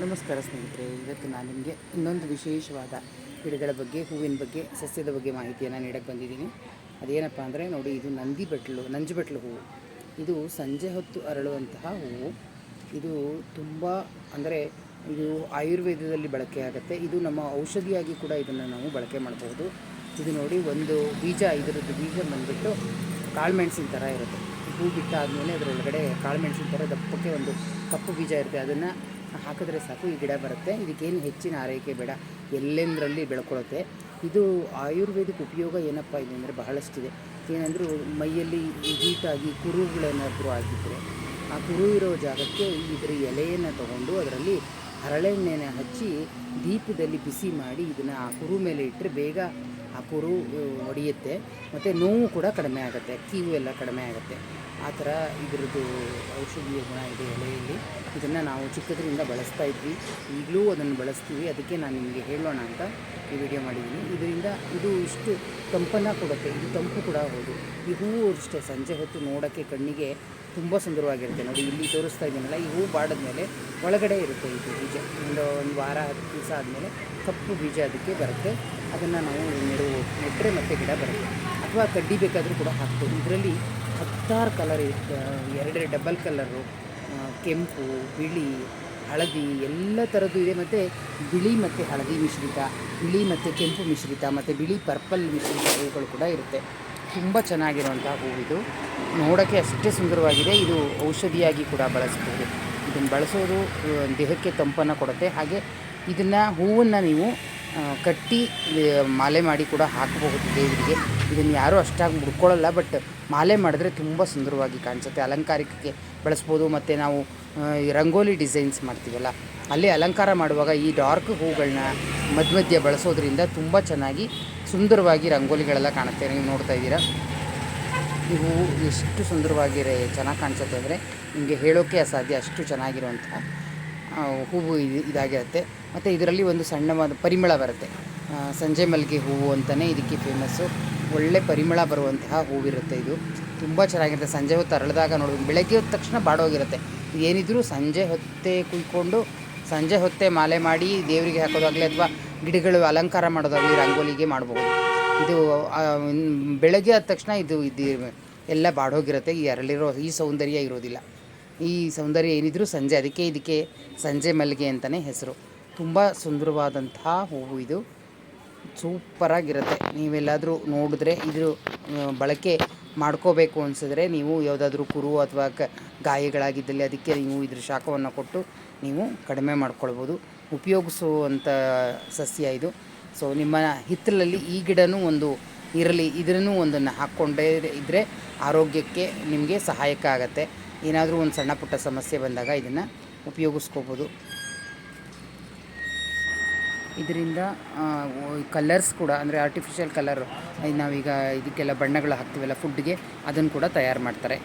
ನಮಸ್ಕಾರ ಸ್ನೇಹಿತರೆ, ಇವತ್ತು ನಾನು ನಿಮಗೆ ಇನ್ನೊಂದು ವಿಶೇಷವಾದ ಗಿಡಗಳ ಬಗ್ಗೆ, ಹೂವಿನ ಬಗ್ಗೆ, ಸಸ್ಯದ ಬಗ್ಗೆ ಮಾಹಿತಿಯನ್ನು ನೀಡಕ್ಕೆ ಬಂದಿದ್ದೀನಿ. ಅದೇನಪ್ಪ ಅಂದರೆ ನೋಡಿ, ಇದು ನಂಜುಬೆಟ್ಲು ಹೂವು. ಇದು ಸಂಜೆ ಹೊತ್ತು ಅರಳುವಂತಹ ಹೂವು. ಇದು ತುಂಬ ಅಂದರೆ ಇದು ಆಯುರ್ವೇದದಲ್ಲಿ ಬಳಕೆ ಆಗುತ್ತೆ. ಇದು ನಮ್ಮ ಔಷಧಿಯಾಗಿ ಕೂಡ ಇದನ್ನು ನಾವು ಬಳಕೆ ಮಾಡಬಹುದು. ಇದು ನೋಡಿ, ಒಂದು ಬೀಜ, ಇದರದ್ದು ಬೀಜ ಬಂದುಬಿಟ್ಟು ಕಾಳುಮೆಣಸಿನ ಥರ ಇರುತ್ತೆ. ಹೂ ಬಿಟ್ಟಾದಮೇಲೆ ಅದರೊಳಗಡೆ ಕಾಳುಮೆಣಸಿನ ಥರ ದಪ್ಪಕ್ಕೆ ಒಂದು ಕಪ್ಪು ಬೀಜ ಇರುತ್ತೆ. ಅದನ್ನು ಹಾಕಿದ್ರೆ ಸಾಕು, ಈ ಗಿಡ ಬರುತ್ತೆ. ಇದಕ್ಕೇನು ಹೆಚ್ಚಿನ ಆರೈಕೆ ಬೇಡ, ಎಲ್ಲೆಂದರಲ್ಲಿ ಬೆಳ್ಕೊಳ್ಳುತ್ತೆ. ಇದು ಆಯುರ್ವೇದಿಕ್ ಉಪಯೋಗ ಏನಪ್ಪ ಇದೆ ಅಂದರೆ ಬಹಳಷ್ಟಿದೆ. ಏನಂದರೂ ಮೈಯಲ್ಲಿ ಹೀಟಾಗಿ ಕುರುಗಳೇನಾದರೂ ಆಗಿದ್ದರೆ ಆ ಕುರು ಇರೋ ಜಾಗಕ್ಕೆ ಇದರ ಎಲೆಯನ್ನು ತಗೊಂಡು ಅದರಲ್ಲಿ ಹರಳೆಣ್ಣೆನ ಹಚ್ಚಿ ದೀಪದಲ್ಲಿ ಬಿಸಿ ಮಾಡಿ ಇದನ್ನು ಆ ಕುರು ಮೇಲೆ ಇಟ್ಟರೆ ಬೇಗ ಆ ಕುರು ಒಡೆಯುತ್ತೆ. ಮತ್ತು ನೋವು ಕೂಡ ಕಡಿಮೆ ಆಗುತ್ತೆ, ಕೀವು ಎಲ್ಲ ಕಡಿಮೆ ಆಗುತ್ತೆ. ಆ ಥರ ಇದರದ್ದು ಔಷಧೀಯ ಗುಣ ಇದೆ ಎಲೆಯಲ್ಲಿ. ಇದನ್ನು ನಾವು ಚಿಕ್ಕದ್ರಿಂದ ಬಳಸ್ತಾ ಇದ್ವಿ, ಈಗಲೂ ಅದನ್ನು ಬಳಸ್ತೀವಿ. ಅದಕ್ಕೆ ನಾನು ನಿಮಗೆ ಹೇಳೋಣ ಅಂತ ಈ ವಿಡಿಯೋ ಮಾಡಿದ್ದೀನಿ. ಇದರಿಂದ ಇದು ಇಷ್ಟು ತಂಪನ್ನು ಕೊಡುತ್ತೆ. ಇದು ತಂಪು ಕೂಡ ಹೌದು. ಈ ಹೂವು ಅಷ್ಟೇ ಸಂಜೆ ಹೊತ್ತು ನೋಡೋಕ್ಕೆ ಕಣ್ಣಿಗೆ ತುಂಬ ಸುಂದರವಾಗಿರುತ್ತೆ. ನೋಡಿ, ಇಲ್ಲಿ ತೋರಿಸ್ತಾ ಇದ್ದೀನಲ್ಲ, ಈ ಹೂವು ಬಾಡಿದ್ಮೇಲೆ ಒಳಗಡೆ ಇರುತ್ತೆ ಇದು ಬೀಜ. ಒಂದು ವಾರ 10 ದಿವಸ ಆದಮೇಲೆ ಕಪ್ಪು ಬೀಜ ಅದಕ್ಕೆ ಬರುತ್ತೆ. ಅದನ್ನು ನಾವು ನೆಟ್ಟರೆ ಮತ್ತೆ ಗಿಡ ಬರುತ್ತೆ. ಅಥವಾ ಕಡ್ಡಿ ಬೇಕಾದರೂ ಕೂಡ ಹಾಕ್ಬೋದು. ಇದರಲ್ಲಿ 10 ಕಲರ್ ಇರುತ್ತೆ, 2 ಡಬಲ್ ಕಲರು, ಕೆಂಪು, ಬಿಳಿ, ಹಳದಿ ಎಲ್ಲ ಥರದ್ದು ಇದೆ. ಮತ್ತು ಬಿಳಿ ಮತ್ತು ಹಳದಿ ಮಿಶ್ರಿತ, ಬಿಳಿ ಮತ್ತು ಕೆಂಪು ಮಿಶ್ರಿತ, ಮತ್ತು ಬಿಳಿ ಪರ್ಪಲ್ ಮಿಶ್ರಿತ ಹೂಗಳು ಕೂಡ ಇರುತ್ತೆ. ತುಂಬ ಚೆನ್ನಾಗಿರುವಂಥ ಹೂವಿದು, ನೋಡೋಕ್ಕೆ ಅಷ್ಟೇ ಸುಂದರವಾಗಿದೆ. ಇದು ಔಷಧಿಯಾಗಿ ಕೂಡ ಬಳಸ್ಬೋದು. ಇದನ್ನು ಬಳಸೋದು ದೇಹಕ್ಕೆ ತಂಪನ್ನು ಕೊಡುತ್ತೆ. ಹಾಗೆ ಇದನ್ನು ಹೂವನ್ನು ನೀವು ಕಟ್ಟಿ ಮಾಲೆ ಮಾಡಿ ಕೂಡ ಹಾಕಬಹುದು ದೇವರಿಗೆ. ಇದನ್ನು ಯಾರೂ ಅಷ್ಟಾಗಿ ಮುಡ್ಕೊಳ್ಳಲ್ಲ, ಬಟ್ ಮಾಲೆ ಮಾಡಿದ್ರೆ ತುಂಬ ಸುಂದರವಾಗಿ ಕಾಣಿಸುತ್ತೆ. ಅಲಂಕಾರಕ್ಕೆ ಬಳಸ್ಬೋದು. ಮತ್ತು ನಾವು ರಂಗೋಲಿ ಡಿಸೈನ್ಸ್ ಮಾಡ್ತೀವಲ್ಲ, ಅಲ್ಲಿ ಅಲಂಕಾರ ಮಾಡುವಾಗ ಈ ಡಾರ್ಕ್ ಹೂಗಳನ್ನ ಮಧ್ಯ ಬಳಸೋದ್ರಿಂದ ತುಂಬ ಚೆನ್ನಾಗಿ ಸುಂದರವಾಗಿ ರಂಗೋಲಿಗಳೆಲ್ಲ ಕಾಣುತ್ತೆ. ನೀವು ನೋಡ್ತಾ ಇದ್ದೀರಾ, ಈ ಹೂವು ಎಷ್ಟು ಸುಂದರವಾಗಿ ಚೆನ್ನಾಗಿ ಕಾಣಿಸುತ್ತೆ ಅಂದರೆ ನಿಮಗೆ ಹೇಳೋಕ್ಕೆ ಅಸಾಧ್ಯ, ಅಷ್ಟು ಚೆನ್ನಾಗಿರುವಂಥ ಹೂವು ಇದಾಗಿರುತ್ತೆ. ಮತ್ತು ಇದರಲ್ಲಿ ಒಂದು ಸಣ್ಣವಾದ ಪರಿಮಳ ಬರುತ್ತೆ. ಸಂಜೆ ಮಲ್ಲಿಗೆ ಹೂವು ಅಂತಲೇ ಇದಕ್ಕೆ ಫೇಮಸ್ಸು. ಒಳ್ಳೆ ಪರಿಮಳ ಬರುವಂತಹ ಹೂವಿರುತ್ತೆ. ಇದು ತುಂಬ ಚೆನ್ನಾಗಿರುತ್ತೆ. ಸಂಜೆ ಹೊತ್ತು ಅರಳಿದಾಗ ನೋಡೋದು, ಬೆಳಗ್ಗೆ ಹೊತ್ತ ತಕ್ಷಣ ಬಾಡೋಗಿರುತ್ತೆ. ಏನಿದ್ರೂ ಸಂಜೆ ಹೊತ್ತೇ ಕುಯ್ಕೊಂಡು ಸಂಜೆ ಹೊತ್ತೇ ಮಾಲೆ ಮಾಡಿ ದೇವರಿಗೆ ಹಾಕೋದಾಗಲಿ ಅಥವಾ ಗಿಡಗಳು ಅಲಂಕಾರ ಮಾಡೋದಾಗಲಿ ರಂಗೋಲಿಗೆ ಮಾಡ್ಬೋದು. ಇದು ಬೆಳಗ್ಗೆ ಆದ ತಕ್ಷಣ ಇದು ಎಲ್ಲ ಬಾಡೋಗಿರುತ್ತೆ. ಈ ಅರಳಿರೋ ಈ ಸೌಂದರ್ಯ ಇರೋದಿಲ್ಲ. ಈ ಸೌಂದರ್ಯ ಏನಿದ್ರೂ ಸಂಜೆ, ಅದಕ್ಕೆ ಇದಕ್ಕೆ ಸಂಜೆ ಮಲ್ಲಿಗೆ ಅಂತಲೇ ಹೆಸರು. ತುಂಬ ಸುಂದರವಾದಂತಹ ಹೂವು ಇದು, ಸೂಪರಾಗಿರುತ್ತೆ. ನೀವೆಲ್ಲಾದರೂ ನೋಡಿದ್ರೆ ಇದ್ರ ಬಳಕೆ ಮಾಡ್ಕೋಬೇಕು ಅನಿಸಿದ್ರೆ ನೀವು ಯಾವುದಾದ್ರೂ ಕುರು ಅಥವಾ ಗಾಯಗಳಾಗಿದ್ದಲ್ಲಿ ಅದಕ್ಕೆ ನೀವು ಇದ್ರ ಶಾಖವನ್ನು ಕೊಟ್ಟು ನೀವು ಕಡಿಮೆ ಮಾಡ್ಕೊಳ್ಬೋದು. ಉಪಯೋಗಿಸುವಂಥ ಸಸ್ಯ ಇದು. ಸೊ ನಿಮ್ಮ ಹಿತ್ತಲಲ್ಲಿ ಈ ಗಿಡನೂ ಒಂದು ಇರಲಿ, ಇದನ್ನು ಒಂದನ್ನು ಹಾಕ್ಕೊಂಡೇ ಇದ್ದರೆ ಆರೋಗ್ಯಕ್ಕೆ ನಿಮಗೆ ಸಹಾಯಕ ಆಗುತ್ತೆ. ಏನಾದರೂ ಒಂದು ಸಣ್ಣ ಪುಟ್ಟ ಸಮಸ್ಯೆ ಬಂದಾಗ ಇದನ್ನು ಉಪಯೋಗಿಸ್ಕೋಬೋದು. ಇದರಿಂದ ಕಲರ್ಸ್ ಕೂಡ, ಅಂದರೆ ಆರ್ಟಿಫಿಷಿಯಲ್ ಕಲರ್, ನಾವೀಗ ಇದಕ್ಕೆಲ್ಲ ಬಣ್ಣಗಳು ಹಾಕ್ತೀವಲ್ಲ ಫುಡ್ಗೆ, ಅದನ್ನು ಕೂಡ ತಯಾರು ಮಾಡ್ತಾರೆ.